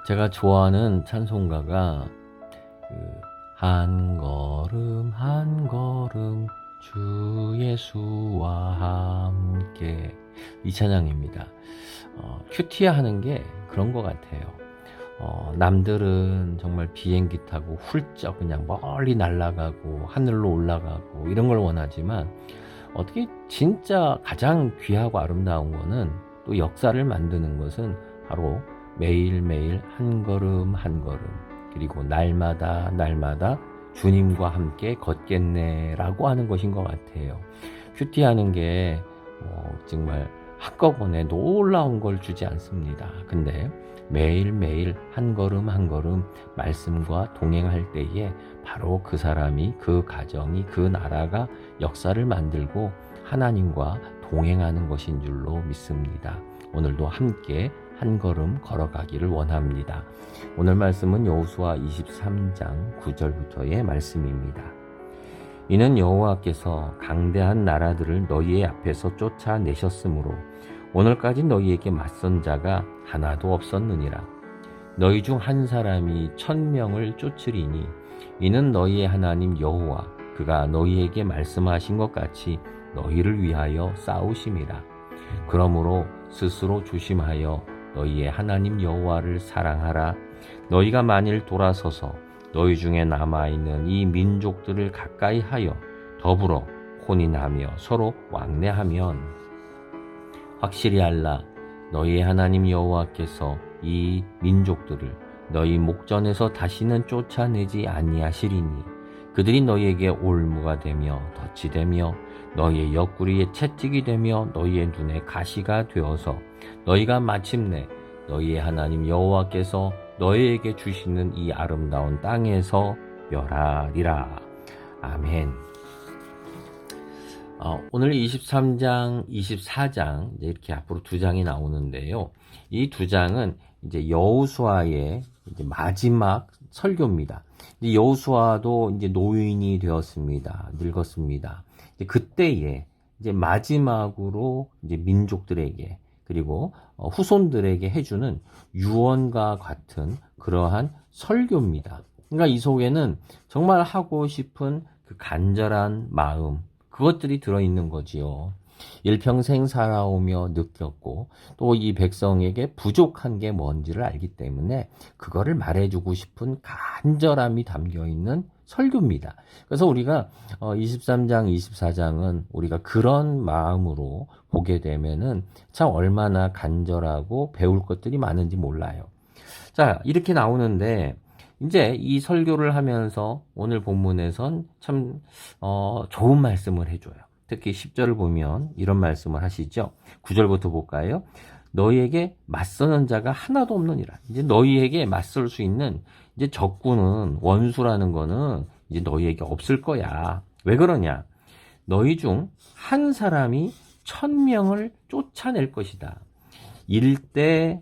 제가 좋아하는 찬송가가 한 걸음 주 예수와 함께, 이 찬양입니다. 큐티야 하는 게 그런 것 같아요. 남들은 정말 비행기 타고 훌쩍 그냥 멀리 날아가고 하늘로 올라가고 이런 걸 원하지만, 어떻게 진짜 가장 귀하고 아름다운 거는, 또 역사를 만드는 것은 바로 매일매일 한 걸음 한 걸음, 그리고 날마다 주님과 함께 걷겠네라고 하는 것인 것 같아요. 큐티하는 게 정말 한꺼번에 놀라운 걸 주지 않습니다. 근데 매일매일 한 걸음 한 걸음 말씀과 동행할 때에 바로 그 사람이, 그 가정이, 그 나라가 역사를 만들고 하나님과 동행하는 것인 줄로 믿습니다. 오늘도 함께 한 걸음 걸어가기를 원합니다. 오늘 말씀은 여호수아 23장 9절부터의 말씀입니다. 이는 여호와께서 강대한 나라들을 너희의 앞에서 쫓아내셨으므로 오늘까지 너희에게 맞선 자가 하나도 없었느니라. 너희 중 한 사람이 1000명을 쫓으리니 이는 너희의 하나님 여호와 그가 너희에게 말씀하신 것 같이 너희를 위하여 싸우심이라. 그러므로 스스로 조심하여 너희의 하나님 여호와를 사랑하라. 너희가 만일 돌아서서 너희 중에 남아있는 이 민족들을 가까이 하여 더불어 혼인하며 서로 왕래하면 확실히 알라. 너희의 하나님 여호와께서 이 민족들을 너희 목전에서 다시는 쫓아내지 아니하시리니 그들이 너희에게 올무가 되며 덫이 되며 너희의 옆구리에 채찍이 되며 너희의 눈에 가시가 되어서 너희가 마침내 너희의 하나님 여호와께서 너희에게 주시는 이 아름다운 땅에서 멸하리라. 아멘. 오늘 23장, 24장 이렇게 앞으로 두 장이 나오는데요. 이 두 장은 이제 여호수아의 이제 마지막 설교입니다. 여호수아도 이제 노인이 되었습니다. 늙었습니다. 그때에 이제 마지막으로 이제 민족들에게, 그리고 후손들에게 해주는 유언과 같은 그러한 설교입니다. 그러니까 이 속에는 정말 하고 싶은 그 간절한 마음, 그것들이 들어있는 거지요. 일평생 살아오며 느꼈고 또 이 백성에게 부족한 게 뭔지를 알기 때문에 그거를 말해주고 싶은 간절함이 담겨있는 설교입니다. 그래서 우리가 23장, 24장은 우리가 그런 마음으로 보게 되면은 참 얼마나 간절하고 배울 것들이 많은지 몰라요. 자, 이렇게 나오는데 이제 이 설교를 하면서 오늘 본문에선 참 좋은 말씀을 해줘요. 특히 10절을 보면 이런 말씀을 하시죠. 9절부터 볼까요? 너희에게 맞서는 자가 하나도 없느니라. 이제 너희에게 맞설 수 있는 이제 적군은, 원수라는 거는 이제 너희에게 없을 거야. 왜 그러냐? 너희 중 한 사람이 1000명을 쫓아낼 것이다. 1대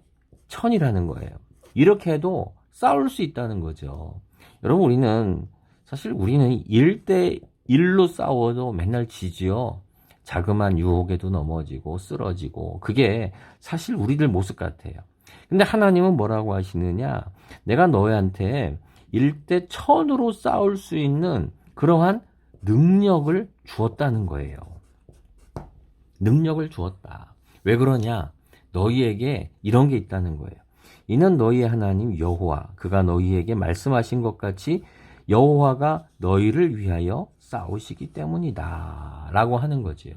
1000이라는 거예요. 이렇게 해도 싸울 수 있다는 거죠. 여러분, 우리는 1대 1로 싸워도 맨날 지지요. 자그마한 유혹에도 넘어지고 쓰러지고, 그게 사실 우리들 모습 같아요. 근데 하나님은 뭐라고 하시느냐? 내가 너희한테 1대 1000으로 싸울 수 있는 그러한 능력을 주었다는 거예요. 능력을 주었다. 왜 그러냐? 너희에게 이런 게 있다는 거예요. 이는 너희의 하나님 여호와 그가 너희에게 말씀하신 것 같이 여호와가 너희를 위하여 싸우시기 때문이다 라고 하는 거지요.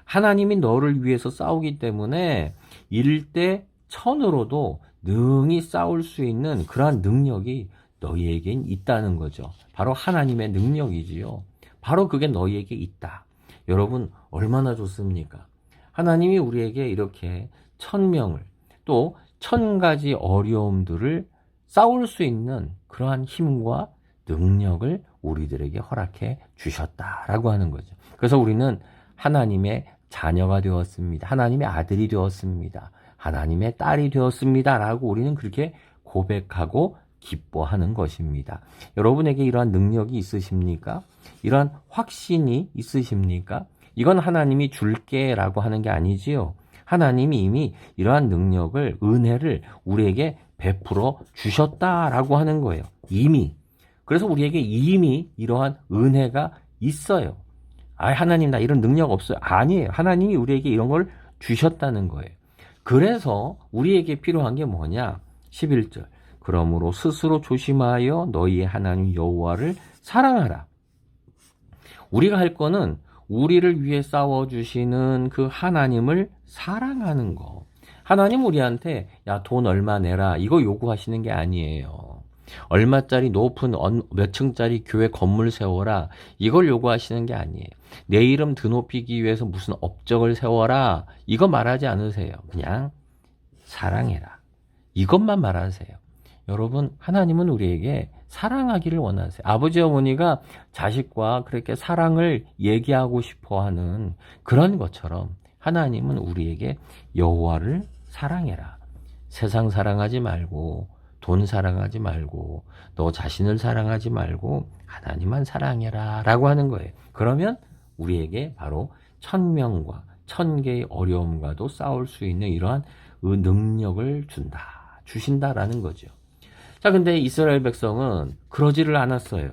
하나님이 너를 위해서 싸우기 때문에 1대 1000으로도 능히 싸울 수 있는 그러한 능력이 너희에겐 있다는 거죠. 바로 하나님의 능력이지요. 바로 그게 너희에게 있다. 여러분, 얼마나 좋습니까? 하나님이 우리에게 이렇게 1000명을, 또 1000가지 어려움들을 싸울 수 있는 그러한 힘과 능력을 우리들에게 허락해 주셨다라고 하는 거죠. 그래서 우리는 하나님의 자녀가 되었습니다. 하나님의 아들이 되었습니다. 하나님의 딸이 되었습니다. 라고 우리는 그렇게 고백하고 기뻐하는 것입니다. 여러분에게 이러한 능력이 있으십니까? 이러한 확신이 있으십니까? 이건 하나님이 줄게 라고 하는 게 아니지요. 하나님이 이미 이러한 능력을, 은혜를 우리에게 베풀어 주셨다라고 하는 거예요. 이미. 그래서 우리에게 이미 이러한 은혜가 있어요. 하나님 나 이런 능력 없어요. 아니에요. 하나님이 우리에게 이런 걸 주셨다는 거예요. 그래서 우리에게 필요한 게 뭐냐? 11절. 그러므로 스스로 조심하여 너희의 하나님 여호와를 사랑하라. 우리가 할 거는 우리를 위해 싸워주시는 그 하나님을 사랑하는 거. 하나님 우리한테 야, 돈 얼마 내라 이거 요구하시는 게 아니에요. 얼마짜리 높은 몇 층짜리 교회 건물 세워라 이걸 요구하시는 게 아니에요. 내 이름 드높이기 위해서 무슨 업적을 세워라 이거 말하지 않으세요. 그냥 사랑해라 이것만 말하세요. 여러분 하나님은 우리에게 사랑하기를 원하세요. 아버지 어머니가 자식과 그렇게 사랑을 얘기하고 싶어하는 그런 것처럼 하나님은 우리에게 여호와를 사랑해라. 세상 사랑하지 말고 돈 사랑하지 말고 너 자신을 사랑하지 말고 하나님만 사랑해라 라고 하는 거예요. 그러면 우리에게 바로 1000명과 1000개의 어려움과도 싸울 수 있는 이러한 능력을 주신다라는 거죠. 자, 근데 이스라엘 백성은 그러지를 않았어요.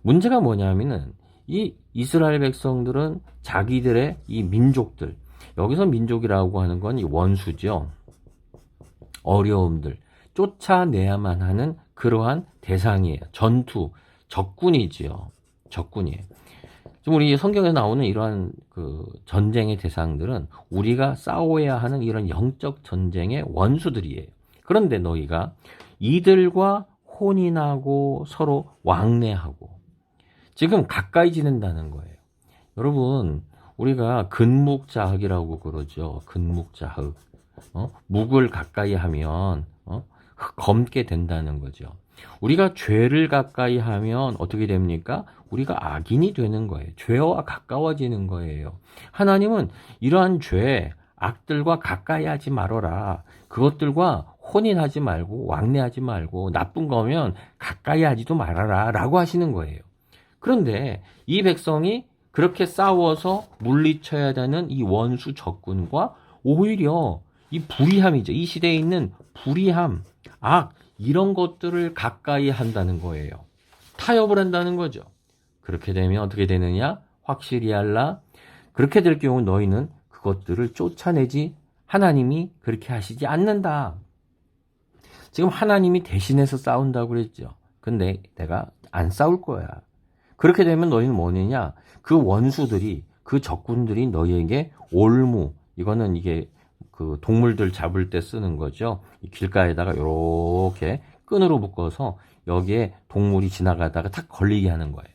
문제가 뭐냐면은 이 이스라엘 백성들은 자기들의 이 민족들, 여기서 민족이라고 하는 건 이 원수죠. 어려움들, 쫓아내야만 하는 그러한 대상이에요. 적군이지요. 적군이에요. 지금 우리 성경에 나오는 이러한 그 전쟁의 대상들은 우리가 싸워야 하는 이런 영적 전쟁의 원수들이에요. 그런데 너희가 이들과 혼인하고 서로 왕래하고 지금 가까이 지낸다는 거예요. 여러분 우리가 근묵자흑이라고 그러죠. 근묵자흑. 묵을 가까이 하면 검게 된다는 거죠. 우리가 죄를 가까이 하면 어떻게 됩니까? 우리가 악인이 되는 거예요. 죄와 가까워지는 거예요. 하나님은 이러한 죄, 악들과 가까이 하지 말아라. 그것들과 혼인하지 말고 왕래하지 말고 나쁜 거면 가까이 하지도 말아라 라고 하시는 거예요. 그런데 이 백성이 그렇게 싸워서 물리쳐야 되는 이 원수 적군과 오히려 이 불의함이죠. 이 시대에 있는 불의함, 악 이런 것들을 가까이 한다는 거예요. 타협을 한다는 거죠. 그렇게 되면 어떻게 되느냐? 확실히 알라. 그렇게 될 경우 너희는 그것들을 쫓아내지 하나님이 그렇게 하시지 않는다. 지금 하나님이 대신해서 싸운다고 그랬죠. 근데 내가 안 싸울 거야. 그렇게 되면 너희는 뭐느냐? 그 원수들이, 그 적군들이 너희에게 올무, 이거는 이게 그 동물들 잡을 때 쓰는 거죠. 길가에다가 이렇게 끈으로 묶어서 여기에 동물이 지나가다가 탁 걸리게 하는 거예요.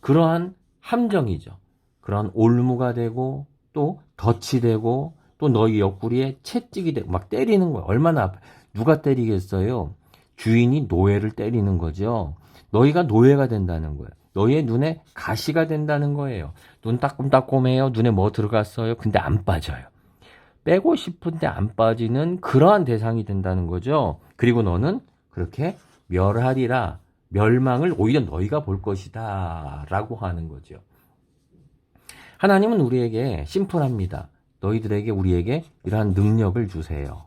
그러한 함정이죠. 그러한 올무가 되고 또 덫이 되고 또 너희 옆구리에 채찍이 되고 막 때리는 거예요. 얼마나 아파. 누가 때리겠어요? 주인이 노예를 때리는 거죠. 너희가 노예가 된다는 거예요. 너희의 눈에 가시가 된다는 거예요. 눈 따끔따끔해요. 눈에 뭐 들어갔어요? 근데 안 빠져요. 빼고 싶은데 안 빠지는 그러한 대상이 된다는 거죠. 그리고 너는 그렇게 멸하리라. 멸망을 오히려 너희가 볼 것이다 라고 하는 거죠. 하나님은 우리에게 심플합니다. 너희들에게 우리에게 이러한 능력을 주세요.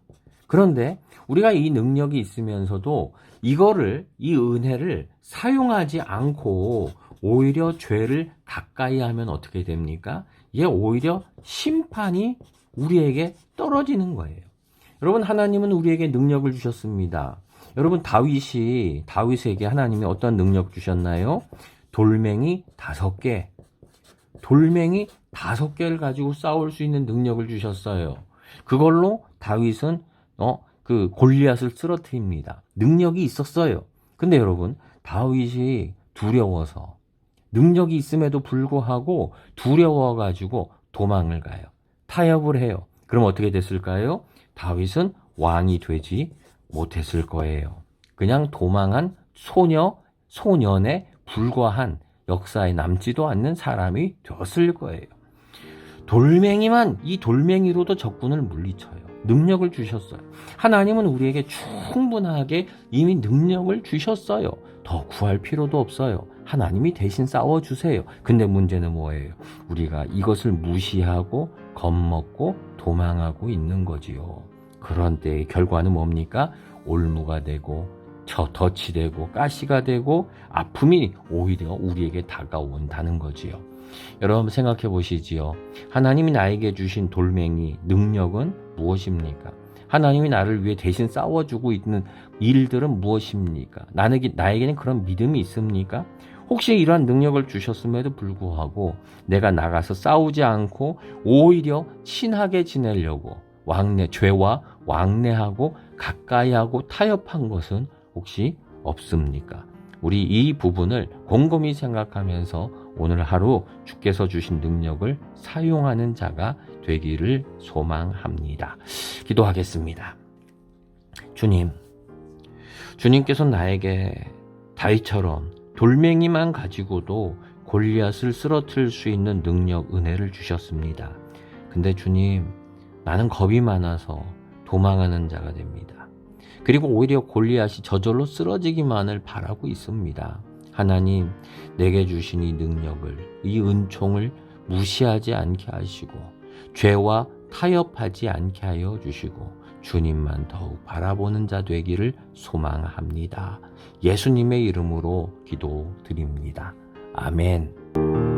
그런데 우리가 이 능력이 있으면서도 이거를, 이 은혜를 사용하지 않고 오히려 죄를 가까이 하면 어떻게 됩니까? 이게 오히려 심판이 우리에게 떨어지는 거예요. 여러분 하나님은 우리에게 능력을 주셨습니다. 여러분 다윗에게 하나님이 어떤 능력 주셨나요? 돌멩이 5개. 돌멩이 5개를 가지고 싸울 수 있는 능력을 주셨어요. 그걸로 다윗은 그 골리앗을 쓰러뜨립니다. 능력이 있었어요. 근데 여러분 다윗이 두려워서 능력이 있음에도 불구하고 두려워가지고 도망을 가요. 타협을 해요. 그럼 어떻게 됐을까요? 다윗은 왕이 되지 못했을 거예요. 그냥 도망한 소년에 불과한 역사에 남지도 않는 사람이 되었을 거예요. 이 돌멩이로도 적군을 물리쳐요. 능력을 주셨어요. 하나님은 우리에게 충분하게 이미 능력을 주셨어요. 더 구할 필요도 없어요. 하나님이 대신 싸워주세요. 근데 문제는 뭐예요? 우리가 이것을 무시하고 겁먹고 도망하고 있는 거지요. 그런 때의 결과는 뭡니까? 올무가 되고 덫이 되고 가시가 되고 아픔이 오히려 우리에게 다가온다는 거지요. 여러분 생각해 보시지요. 하나님이 나에게 주신 돌멩이 능력은 무엇입니까? 하나님이 나를 위해 대신 싸워주고 있는 일들은 무엇입니까? 나에게는 그런 믿음이 있습니까? 혹시 이러한 능력을 주셨음에도 불구하고 내가 나가서 싸우지 않고 오히려 친하게 지내려고 죄와 왕래하고 가까이하고 타협한 것은 혹시 없습니까? 우리 이 부분을 곰곰이 생각하면서 오늘 하루 주께서 주신 능력을 사용하는 자가 되기를 소망합니다. 기도하겠습니다. 주님께서 나에게 다윗처럼 돌멩이만 가지고도 골리앗을 쓰러뜨릴 수 있는 능력, 은혜를 주셨습니다. 근데 주님, 나는 겁이 많아서 도망하는 자가 됩니다. 그리고 오히려 골리앗이 저절로 쓰러지기만을 바라고 있습니다. 하나님, 내게 주신 이 능력을, 이 은총을 무시하지 않게 하시고 죄와 타협하지 않게 하여 주시고 주님만 더욱 바라보는 자 되기를 소망합니다. 예수님의 이름으로 기도드립니다. 아멘.